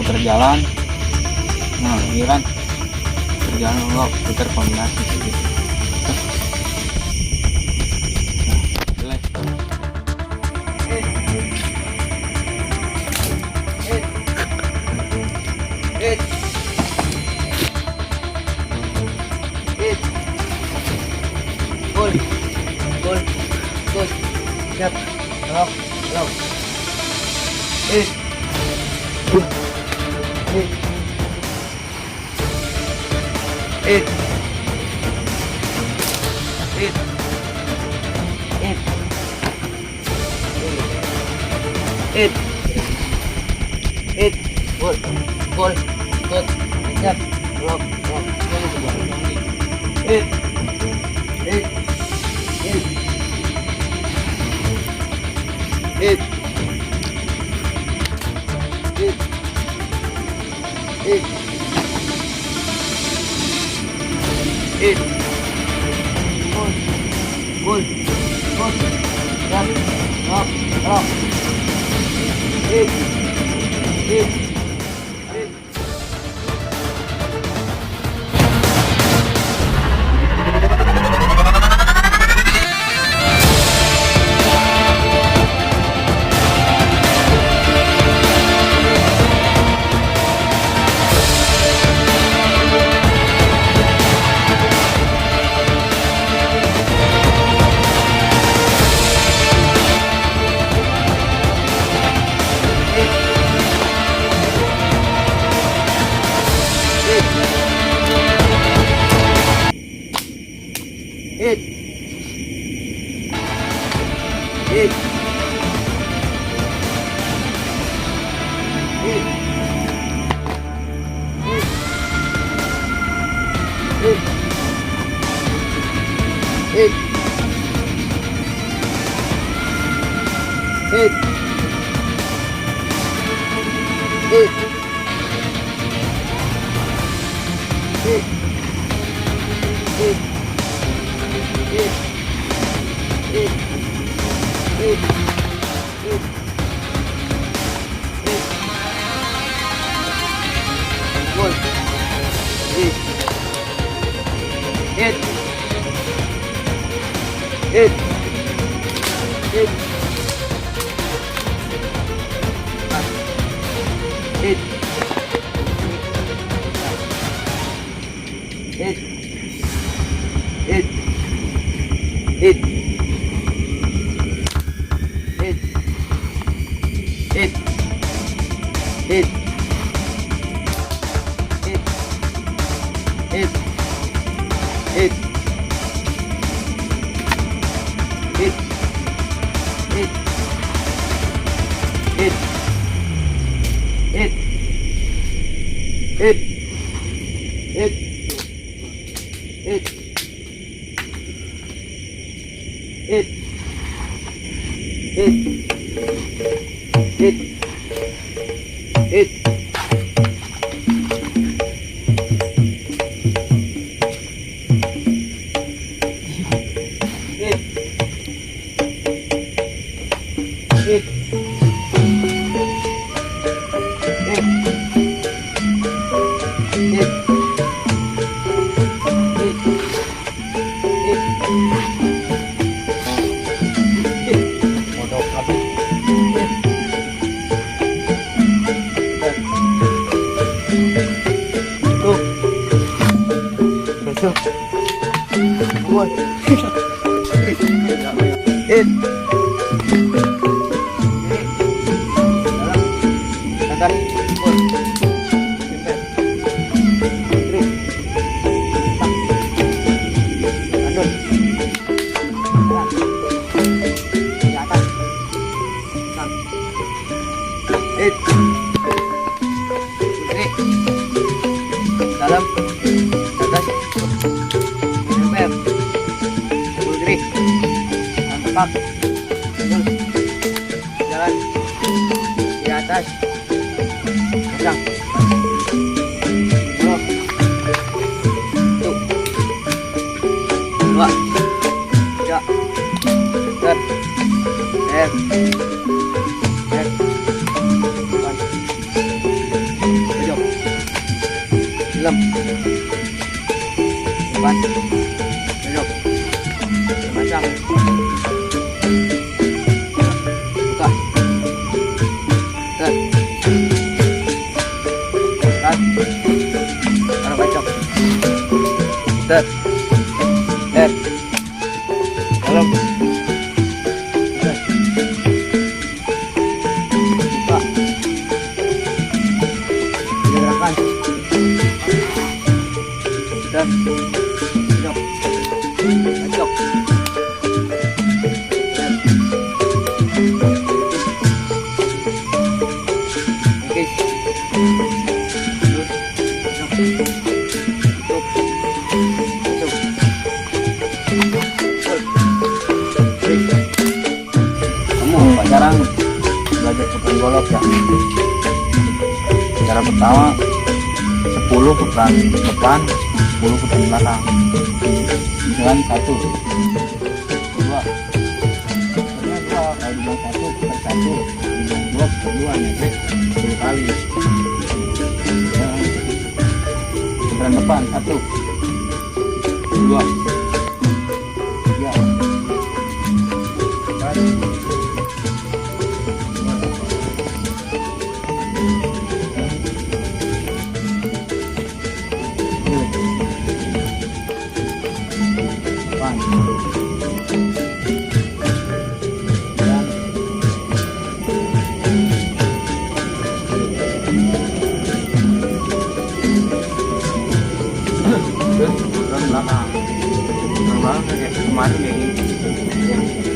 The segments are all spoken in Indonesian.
putar jalan. Nah ini kan berjalan lo putar kombinasi gitu. Nah, Gol. Siap. Lock. Hit. Gol. Siap. Lock. Hit. Gol. Siap. Lock. Hit. Jalan di atas. Pegang. Dua, tiga, Dalam. Depan. Duduk. Pasang. Buka. Tet. Tet. Taruh bacok. Tet. Tet. Dalam. Tet. Buka. Gerakan. Tet. Duduk. Bacok. Tet. Oke. Duduk. Tutup. Masuk. Kamu pacaran belajar putar golok ya? Cara pertama 10 putaran depan, 10 putaran belakang. Misalkan 1, 2, kalau dibilang 1 putar 1, dibilang 2 putar 2, nyampe 10 kali. Ya. Putaran depan 1, 2, 3, 4, belakang kayak kemarin kayak gini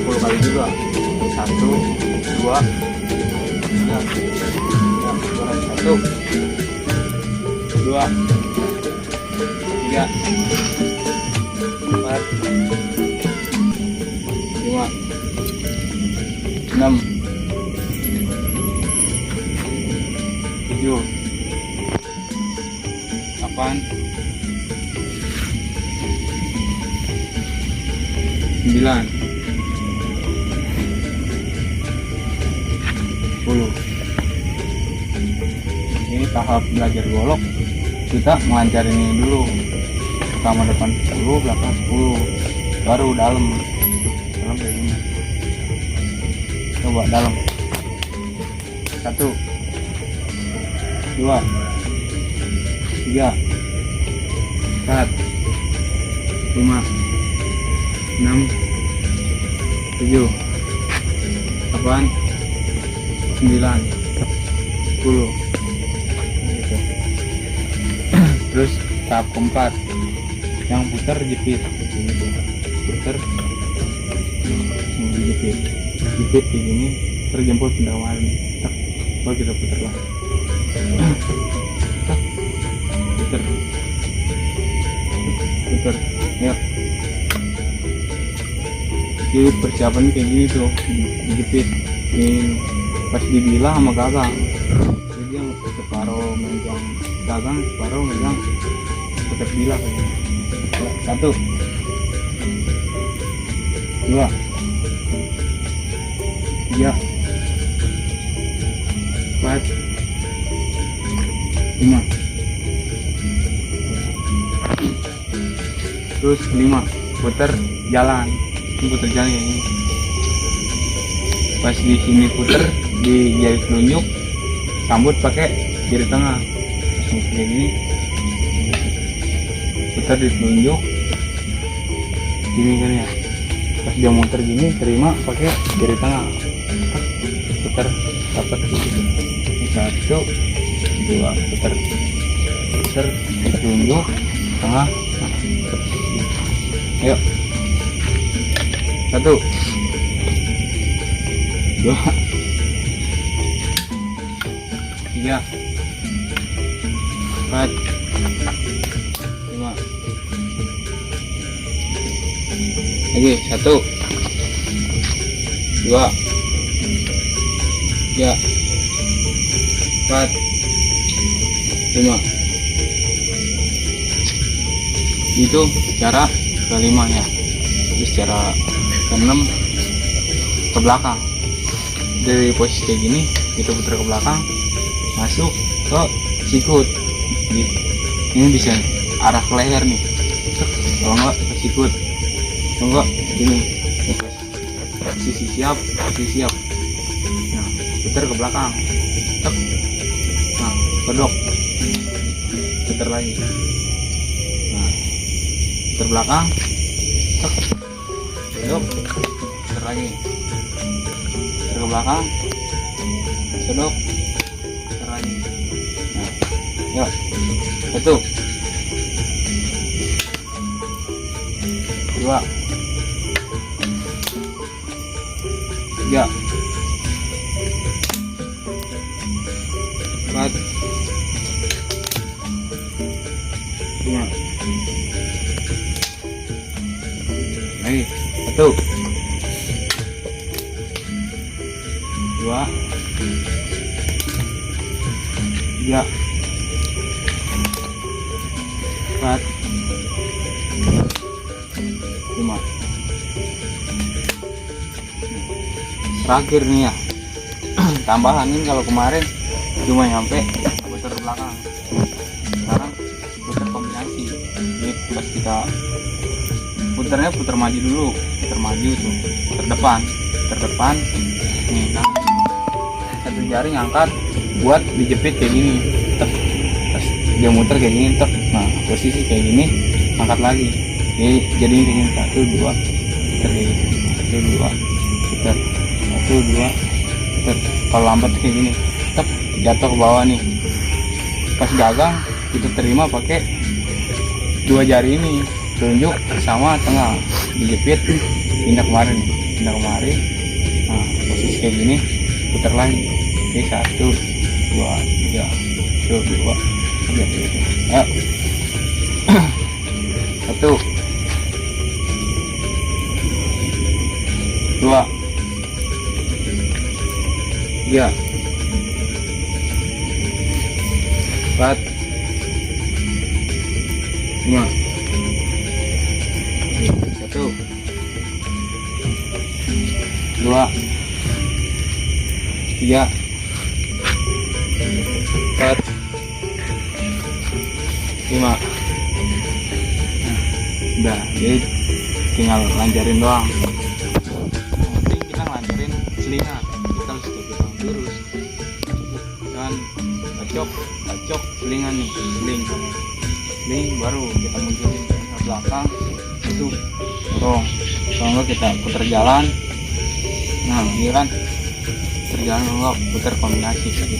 10 kali juga 1, 2, 3, 1, 2, 3, 4, 5, 6, 7, 8, 9, 10. Ini tahap belajar golok, kita melancarin ini dulu. Pertama depan 10, belakang 10, baru dalam kayak gini. Coba dalam 1, 2, 3, 4, 5, 6, 7, 8, 9, 10 gitu. Terus tahap keempat yang putar jepit ini tuh. Putar jepit kayak gini, terjemput pendawaan tak, baru kita putar lah. Putar ya. Jadi persiapan kayak gini tuh, dijepit ini pas dibilah sama gagang. Jadi yang separuh megang gagang, separuh megang putar bilah kayak gini. 1, 2, 3, 4, 5. Terus 5 putar jalan. Putar jalan kayak gini. Pas di sini putar di jari telunjuk, sambut pakai jari tengah. Langsung kayak gini. Putar di telunjuk. Gini kan ya. Pas dia muter gini, terima pakai jari tengah. Putar dapat gitu. 1, 2, putar. Putar di telunjuk tengah. Ayo. 1, 2, 3, 4, 5. Lagi 1, 2, 3, 4, 5. Itu cara kelima ya. Terus cara keenam ke belakang. Dari posisi kayak gini kita putar ke belakang, masuk ke sikut gitu. ini bisa arah ke leher nih. Kalau enggak ke sikut, kalau enggak gini. Posisi siap, posisi siap. Nah, putar ke belakang. Tek. Nah, kedok. Putar lagi. Nah, putar belakang. Tek. Kedok. Putar lagi. Putar ke belakang. Kedok. Putar lagi. Nah, yuk. Satu. Dua. Tiga. Empat. Lima. Lagi. Satu. Dua. Tiga. Empat. Lima. Terakhir nih ya. Tambahan ini kalau kemarin cuma nyampe putar belakang, sekarang putar kombinasi. Jadi pas kita putarnya putar maju dulu, putar maju tuh, putar depan nih. Nah, satu jari ngangkat buat dijepit kayak gini. Tek. Pas dia muter kayak gini, tek. Nah, posisi kayak gini angkat lagi. Jadi kayak gini, satu dua putar kayak gini, satu dua putar, satu dua putar. Kalau lambat kayak gini, tek, jatuh ke bawah nih. Pas gagang kita terima pakai dua jari ini, tunjuk sama tengah, dijepit, pindah kemarin. Nah, posisi kayak gini, putar lagi. Oke, satu dua tiga, satu dua tiga, ayo. Satu, dua, tiga, empat, lima. Satu, dua, tiga, empat, lima. Udah, jadi tinggal lancarin doang. Nanti kita lancarin selingan, kita harus pegang lurus dan bacok selingan nih, seling baru kita munculin ke belakang itu dorong. Kalau enggak kita putar jalan. Nah, ini kan putar jalan, enggak putar kombinasi gitu.